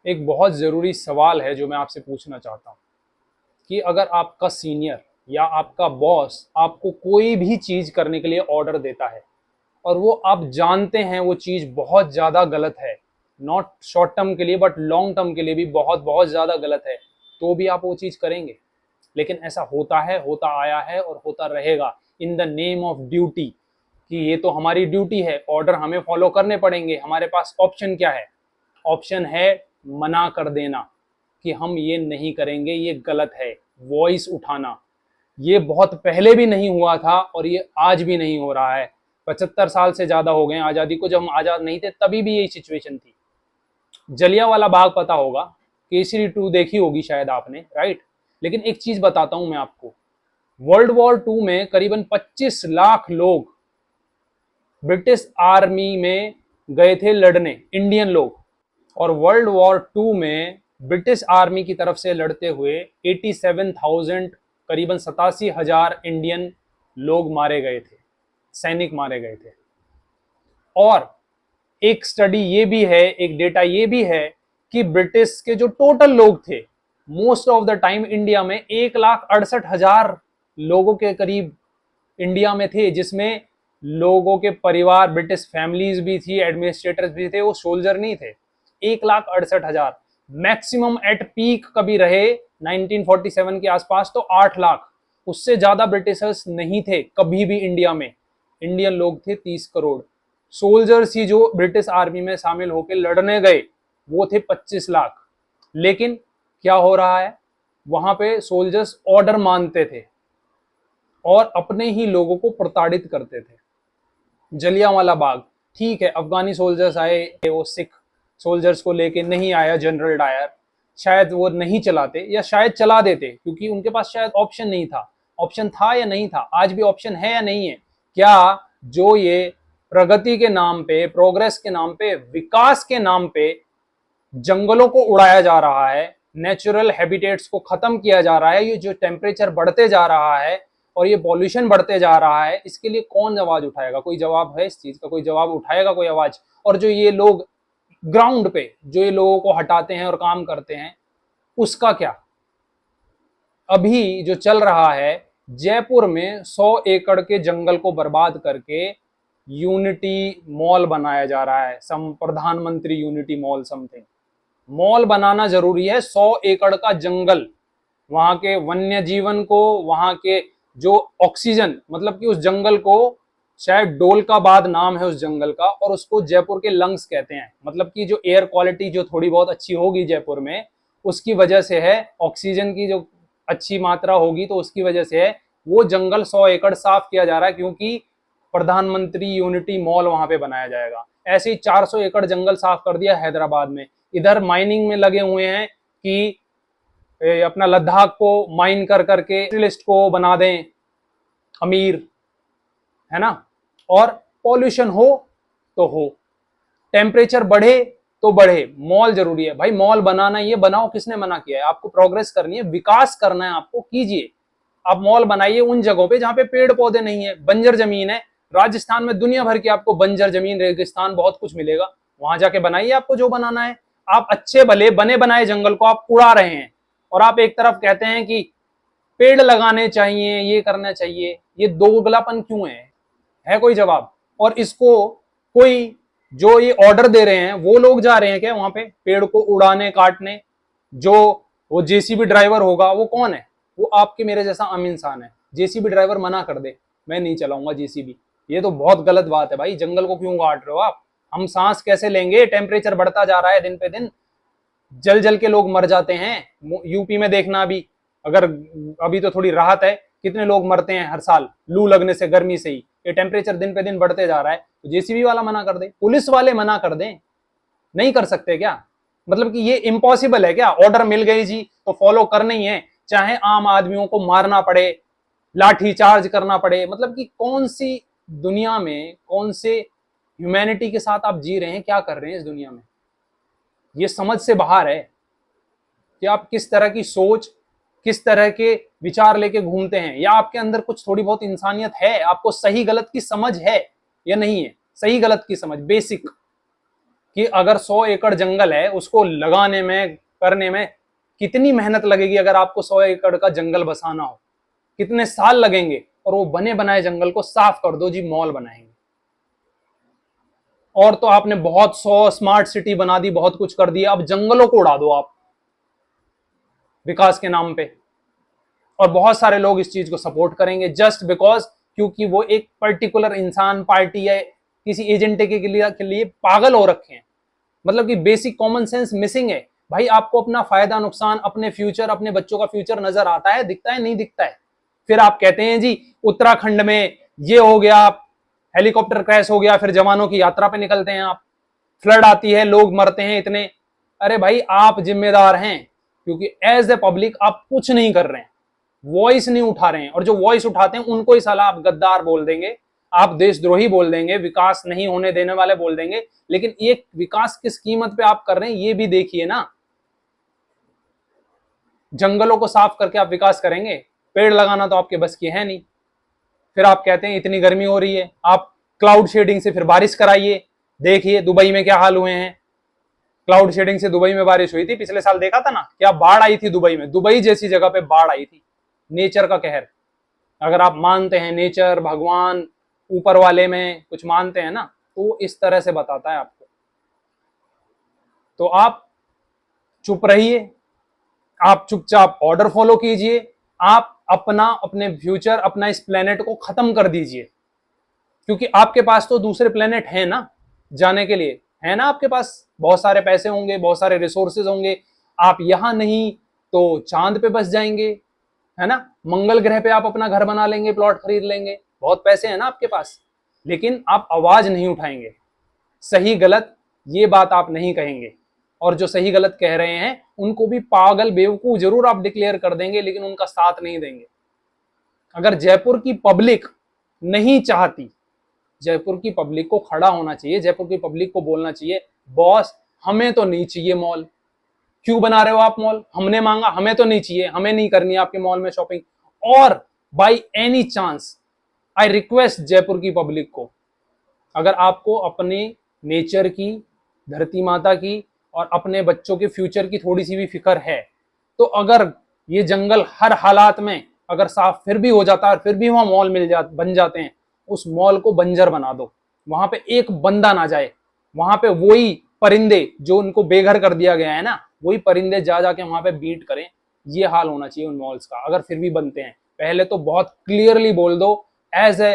एक बहुत ज़रूरी सवाल है जो मैं आपसे पूछना चाहता हूँ कि अगर आपका सीनियर या आपका बॉस आपको कोई भी चीज़ करने के लिए ऑर्डर देता है और वो आप जानते हैं वो चीज़ बहुत ज़्यादा गलत है, नॉट शॉर्ट टर्म के लिए बट लॉन्ग टर्म के लिए भी बहुत बहुत ज़्यादा गलत है, तो भी आप वो चीज़ करेंगे। लेकिन ऐसा होता है, होता आया है और होता रहेगा in the name of duty कि ये तो हमारी ड्यूटी है, ऑर्डर हमें फॉलो करने पड़ेंगे। हमारे पास ऑप्शन क्या है? ऑप्शन है मना कर देना कि हम ये नहीं करेंगे, ये गलत है। वॉइस उठाना, ये बहुत पहले भी नहीं हुआ था और ये आज भी नहीं हो रहा है। 75 साल से ज्यादा हो गए आजादी को, जब हम आजाद नहीं थे तभी भी यही सिचुएशन थी। जलियांवाला बाग पता होगा, केसरी 2 देखी होगी शायद आपने, राइट? लेकिन एक चीज बताता हूं मैं आपको, वर्ल्ड वॉर 2 में करीबन 25 लाख लोग ब्रिटिश आर्मी में गए थे लड़ने, इंडियन लोग। और वर्ल्ड वॉर 2 में ब्रिटिश आर्मी की तरफ से लड़ते हुए 87,000, करीबन 87,000 इंडियन लोग मारे गए थे, सैनिक मारे गए थे। और एक स्टडी ये भी है, एक डेटा ये भी है कि ब्रिटिश के जो टोटल लोग थे, most of the time India में 1,68,000 लोगों के करीब इंडिया में थे, जिसमें लोगों के परिवार, ब्रिटिश फैमिलीज भी थी, एडमिनिस्ट्रेटर्स भी थे, वो सोल्जर नहीं थे। 1,68,000 मैक्सिमम एट पीक कभी रहे 1947 के आसपास तो 8 लाख, उससे ज्यादा ब्रिटिशर्स नहीं थे कभी भी इंडिया में। इंडियन लोग थे 30 करोड़। सोल्जर्स ही जो ब्रिटिश आर्मी में शामिल होकर लड़ने गए वो थे 25 लाख। लेकिन क्या हो रहा है, वहां पे सोल्जर्स ऑर्डर मानते थे और अपने ही लोगों को प्रताड़ित करते थे। जलियांवाला बाग, ठीक है, अफगानी सोल्जर्स आए, वो सिख सोल्जर्स को लेके नहीं आया जनरल डायर, शायद वो नहीं चलाते या शायद चला देते क्योंकि उनके पास शायद ऑप्शन नहीं था। ऑप्शन था या नहीं था, आज भी ऑप्शन है या नहीं है? क्या जो ये प्रगति के नाम पे, प्रोग्रेस के नाम पे, विकास के नाम पे जंगलों को उड़ाया जा रहा है, नेचुरल हैबिटेट्स को खत्म किया जा रहा है, ये जो टेम्परेचर बढ़ते जा रहा है और ये पॉल्यूशन बढ़ते जा रहा है, इसके लिए कौन आवाज उठाएगा? कोई जवाब है इस चीज का? कोई जवाब उठाएगा कोई आवाज? और जो ये लोग ग्राउंड पे जो ये लोगों को हटाते हैं और काम करते हैं, उसका क्या? अभी जो चल रहा है, जयपुर में 100 एकड़ के जंगल को बर्बाद करके यूनिटी मॉल बनाया जा रहा है, सम प्रधानमंत्री यूनिटी मॉल समथिंग। मॉल बनाना जरूरी है, 100 एकड़ का जंगल, वहां के वन्य जीवन को, वहां के जो ऑक्सीजन, मतलब कि उस जंगल को, शायद डोलकाबाद नाम है उस जंगल का, और उसको जयपुर के लंग्स कहते हैं। मतलब कि जो एयर क्वालिटी जो थोड़ी बहुत अच्छी होगी जयपुर में, उसकी वजह से है, ऑक्सीजन की जो अच्छी मात्रा होगी तो उसकी वजह से है। वो जंगल 100 एकड़ साफ किया जा रहा है क्योंकि प्रधानमंत्री यूनिटी मॉल वहां पे बनाया जाएगा। ऐसे ही 400 एकड़ जंगल साफ कर दिया हैदराबाद में। इधर माइनिंग में लगे हुए हैं कि अपना लद्दाख को माइन कर करके लिस्ट को बना दें अमीर, है ना? और पॉल्यूशन हो तो हो, टेम्परेचर बढ़े तो बढ़े, मॉल जरूरी है भाई। मॉल बनाना, ये बनाओ, किसने मना किया है? आपको प्रोग्रेस करनी है, विकास करना है, आपको कीजिए। आप मॉल बनाइए उन जगहों पे जहां पे पेड़ पौधे नहीं है, बंजर जमीन है। राजस्थान में दुनिया भर की आपको बंजर जमीन, रेगिस्तान बहुत कुछ मिलेगा, वहां जाके बनाइए आपको जो बनाना है। आप अच्छे भले बने बनाए जंगल को आप उड़ा रहे हैं और आप एक तरफ कहते हैं कि पेड़ लगाने चाहिए, ये करना चाहिए। ये दोगलापन क्यों है कोई जवाब? और इसको कोई, जो ये ऑर्डर दे रहे हैं वो लोग जा रहे हैं क्या वहां पे पेड़ को उड़ाने, काटने? जो वो जेसीबी ड्राइवर होगा वो कौन है? वो आपके मेरे जैसा आम इंसान है। जेसीबी ड्राइवर मना कर दे, मैं नहीं चलाऊंगा जेसीबी, ये तो बहुत गलत बात है भाई। जंगल को क्यों काट रहे हो आप? हम सांस कैसे लेंगे? टेम्परेचर बढ़ता जा रहा है दिन पे दिन, जल जल के लोग मर जाते हैं। यूपी में देखना, अभी अगर अभी तो थोड़ी राहत है, कितने लोग मरते हैं हर साल लू लगने से, गर्मी से ही। ये टेम्परेचर दिन पे दिन बढ़ते जा रहा है, तो जेसीबी वाला मना कर दे, पुलिस वाले मना कर दें। नहीं कर सकते क्या? मतलब कि ये इम्पॉसिबल है क्या? ऑर्डर मिल गई जी तो फॉलो करना ही है, चाहे आम आदमियों को मारना पड़े, लाठी चार्ज करना पड़े। मतलब कि कौन सी दुनिया में, कौन से ह्यूमैनिटी के साथ आप जी रहे हैं, क्या कर रहे हैं इस दुनिया में? ये समझ से बाहर है कि आप किस तरह की सोच, किस तरह के विचार लेके घूमते हैं। या आपके अंदर कुछ थोड़ी बहुत इंसानियत है? आपको सही गलत की समझ है या नहीं है? सही गलत की समझ, बेसिक, कि अगर 100 एकड़ जंगल है, उसको लगाने में, करने में कितनी मेहनत लगेगी। अगर आपको 100 एकड़ का जंगल बसाना हो, कितने साल लगेंगे। और वो बने बनाए जंगल को साफ कर दो जी, मॉल बनाएंगे। और तो आपने बहुत 100 स्मार्ट सिटी बना दी, बहुत कुछ कर दिया, अब जंगलों को उड़ा दो आप विकास के नाम पे। और बहुत सारे लोग इस चीज को सपोर्ट करेंगे जस्ट बिकॉज, क्योंकि वो एक पर्टिकुलर इंसान, पार्टी या किसी एजेंडे के लिए पागल हो रखे हैं। मतलब कि बेसिक कॉमन सेंस मिसिंग है। भाई आपको अपना फायदा नुकसान, अपने फ्यूचर, अपने बच्चों का फ्यूचर नजर आता है, दिखता है, नहीं दिखता है। फिर आप कहते हैं जी उत्तराखंड में ये हो गया, हेलीकॉप्टर क्रैश हो गया, फिर जवानों की यात्रा पे निकलते हैं आप, फ्लड आती है, लोग मरते हैं इतने। अरे भाई आप जिम्मेदार हैं, क्योंकि एज ए पब्लिक आप कुछ नहीं कर रहे हैं, वॉइस नहीं उठा रहे हैं। और जो वॉइस उठाते हैं उनको ही साला आप गद्दार बोल देंगे, आप देशद्रोही बोल देंगे, विकास नहीं होने देने वाले बोल देंगे। लेकिन ये विकास किस कीमत पे आप कर रहे हैं ये भी देखिए ना। जंगलों को साफ करके आप विकास करेंगे, पेड़ लगाना तो आपके बस की है नहीं। फिर आप कहते हैं इतनी गर्मी हो रही है, आप क्लाउड शेडिंग से फिर बारिश कराइए। देखिए दुबई में क्या हाल हुए हैं। क्लाउड शेडिंग से दुबई में बारिश हुई थी पिछले साल, देखा था ना, क्या बाढ़ आई थी दुबई में। दुबई जैसी जगह पे बाढ़ आई थी, नेचर का कहर। अगर आप मानते हैं नेचर, भगवान, ऊपर वाले में कुछ मानते हैं ना, तो इस तरह से बताता है आपको। तो आप चुप रहिए, आप चुपचाप ऑर्डर फॉलो कीजिए, आप अपना, अपने फ्यूचर, अपना इस प्लेनेट को खत्म कर दीजिए। क्योंकि आपके पास तो दूसरे प्लेनेट है ना जाने के लिए, है ना, आपके पास बहुत सारे पैसे होंगे, बहुत सारे रिसोर्सेज होंगे। आप यहां नहीं तो चांद पे बस जाएंगे, है ना, मंगल ग्रह पे आप अपना घर बना लेंगे, प्लॉट खरीद लेंगे, बहुत पैसे हैं ना आपके पास। लेकिन आप आवाज नहीं उठाएंगे, सही गलत ये बात आप नहीं कहेंगे। और जो सही गलत कह रहे हैं उनको भी पागल बेवकूफ जरूर आप डिक्लेयर कर देंगे, लेकिन उनका साथ नहीं देंगे। अगर जयपुर की पब्लिक नहीं चाहती, जयपुर की पब्लिक को खड़ा होना चाहिए, जयपुर की पब्लिक को बोलना चाहिए, बॉस हमें तो नहीं चाहिए मॉल, क्यों बना रहे हो आप मॉल, हमने मांगा, हमें तो नहीं चाहिए, हमें नहीं करनी है आपके मॉल में शॉपिंग। और by any chance I request Jaipur की पब्लिक को, अगर आपको अपने नेचर की, धरती माता की और अपने बच्चों के फ्यूचर की थोड़ी सी भी फिक्र है, तो अगर ये जंगल हर हालात में अगर साफ फिर भी हो जाता है और फिर भी वहां मॉल बन जाते हैं, उस मॉल को बंजर बना दो, वहां पे एक बंदा ना जाए। वहां पे वही परिंदे जो उनको बेघर कर दिया गया है ना, वही परिंदे जा जाके वहां पे बीट करें। ये हाल होना चाहिए उन मॉल्स का, अगर फिर भी बनते हैं। पहले तो बहुत क्लियरली बोल दो एज ए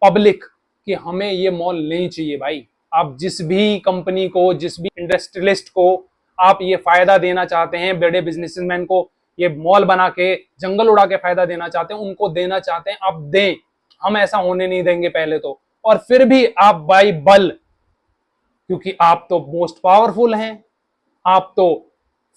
पब्लिक कि हमें ये मॉल नहीं चाहिए भाई। आप जिस भी कंपनी को, जिस भी इंडस्ट्रियलिस्ट को आप ये फायदा देना चाहते हैं, बड़े बिजनेसमैन को ये मॉल बना के जंगल उड़ा के फायदा देना चाहते हैं, उनको देना चाहते हैं, आप दें, हम ऐसा होने नहीं देंगे पहले तो। और फिर भी आप बाई बल, क्योंकि आप तो मोस्ट पावरफुल हैं, आप तो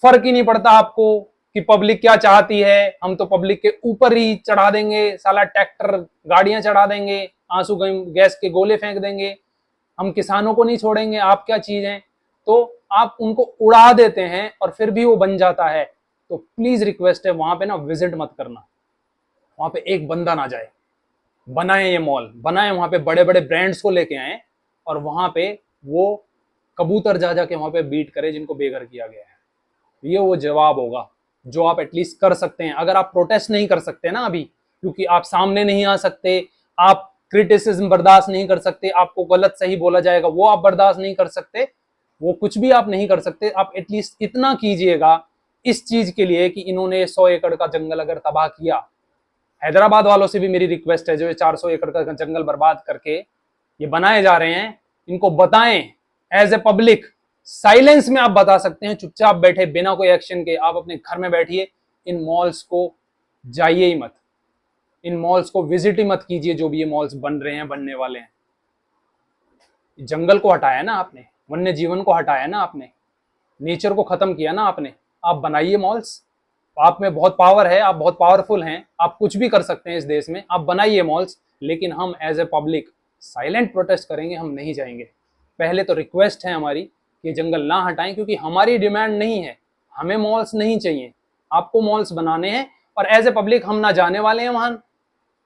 फर्क ही नहीं पड़ता आपको कि पब्लिक क्या चाहती है, हम तो पब्लिक के ऊपर ही चढ़ा देंगे, साला ट्रैक्टर गाड़ियां चढ़ा देंगे, आंसू गैस के गोले फेंक देंगे, हम किसानों को नहीं छोड़ेंगे, आप क्या चीज हैं। तो आप उनको उड़ा देते हैं और फिर भी वो बन जाता है। तो प्लीज रिक्वेस्ट है वहां पे ना विजिट मत करना, वहां पे एक बंदा ना जाए। बनाए ये मॉल, बनाए वहां पे बड़े बड़े ब्रांड्स को लेके आए और वहां पे वो कबूतर जा जाके वहां पे बीट करे जिनको बेघर किया गया है। ये वो जवाब होगा जो आप एटलीस्ट कर सकते हैं। अगर आप प्रोटेस्ट नहीं कर सकते ना अभी, क्योंकि आप सामने नहीं आ सकते, आप क्रिटिसिज्म बर्दाश्त नहीं कर सकते, आपको गलत सही बोला जाएगा वो आप बर्दाश्त नहीं कर सकते, वो कुछ भी आप नहीं कर सकते, आप एटलीस्ट इतना कीजिएगा इस चीज के लिए कि इन्होंने 100 एकड़ का जंगल अगर तबाह किया। हैदराबाद वालों से भी मेरी रिक्वेस्ट है, जो 400 एकड़ का जंगल बर्बाद करके ये बनाए जा रहे हैं, इनको बताएं एज ए पब्लिक। साइलेंस में आप बता सकते हैं, चुपचाप बैठे बिना कोई एक्शन के आप अपने घर में बैठिए, इन मॉल्स को जाइए ही मत, इन मॉल्स को विजिट ही मत कीजिए, जो भी ये मॉल्स बन रहे हैं, बनने वाले हैं। जंगल को हटाया ना आपने, वन्य जीवन को हटाया ना आपने, नेचर को खत्म किया ना आपने, आप बनाइए मॉल्स। आप में बहुत पावर है, आप बहुत पावरफुल हैं, आप कुछ भी कर सकते हैं इस देश में, आप बनाइए मॉल्स। लेकिन हम as a public silent protest करेंगे, हम नहीं जाएंगे। पहले तो रिक्वेस्ट है हमारी कि जंगल ना हटाएं, क्योंकि हमारी डिमांड नहीं है, हमें मॉल्स नहीं चाहिए, आपको मॉल्स बनाने हैं। और एज ए पब्लिक हम ना जाने वाले हैं वहां,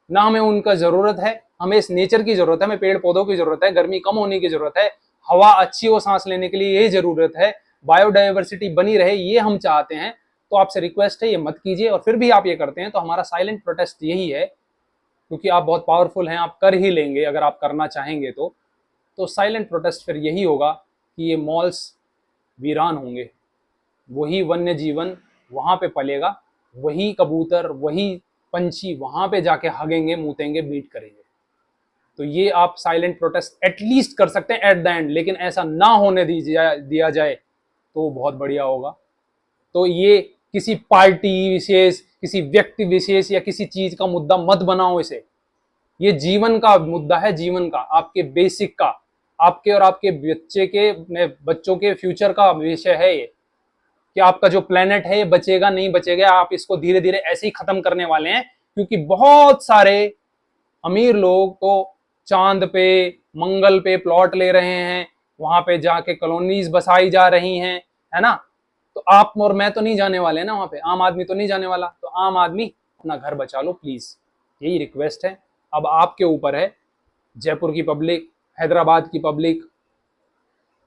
ना हमें उनका जरूरत है, हमें इस नेचर की जरूरत है, हमें पेड़ पौधों की जरूरत है, गर्मी कम होने की जरूरत है, हवा अच्छी हो सांस लेने के लिए, यही जरूरत है, बायोडाइवर्सिटी बनी रहे, ये हम चाहते हैं। तो आपसे रिक्वेस्ट है ये मत कीजिए, और फिर भी आप ये करते हैं तो हमारा साइलेंट प्रोटेस्ट यही है, क्योंकि आप बहुत पावरफुल हैं, आप कर ही लेंगे अगर आप करना चाहेंगे तो साइलेंट प्रोटेस्ट फिर यही होगा कि ये मॉल्स वीरान होंगे, वही वन्य जीवन वहां पे पलेगा, वही कबूतर, वही पंछी वहां पे जाके हगेंगे, मूतेंगे, बीट करेंगे। तो ये आप साइलेंट प्रोटेस्ट एटलीस्ट कर सकते हैं एट द एंड, लेकिन ऐसा ना होने दिया जाए तो बहुत बढ़िया होगा। तो ये किसी पार्टी विशेष, किसी व्यक्ति विशेष या किसी चीज का मुद्दा मत बनाओ इसे। ये जीवन का मुद्दा है, जीवन का, आपके बेसिक का, आपके और आपके बच्चों के फ्यूचर का विषय है ये, कि आपका जो प्लेनेट है ये बचेगा नहीं बचेगा। आप इसको धीरे धीरे ऐसे ही खत्म करने वाले हैं, क्योंकि बहुत सारे अमीर लोग तो चांद पे, मंगल पे प्लॉट ले रहे हैं, वहां पे जाके कॉलोनीज बसाई जा रही हैं, है ना। तो आप और मैं तो नहीं जाने वाले ना वहां पे, आम आदमी तो नहीं जाने वाला। तो आम आदमी अपना घर बचा लो प्लीज, यही रिक्वेस्ट है। अब आपके ऊपर है, जयपुर की पब्लिक, हैदराबाद की पब्लिक,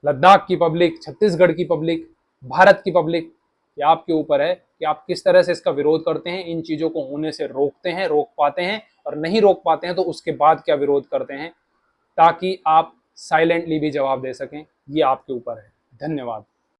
लद्दाख की पब्लिक, छत्तीसगढ़ की पब्लिक, भारत की पब्लिक, ये आपके ऊपर है कि आप किस तरह से इसका विरोध करते हैं, इन चीजों को होने से रोकते हैं, रोक पाते हैं, और नहीं रोक पाते हैं तो उसके बाद क्या विरोध करते हैं, ताकि आप साइलेंटली भी जवाब दे सकें। ये आपके ऊपर है। धन्यवाद।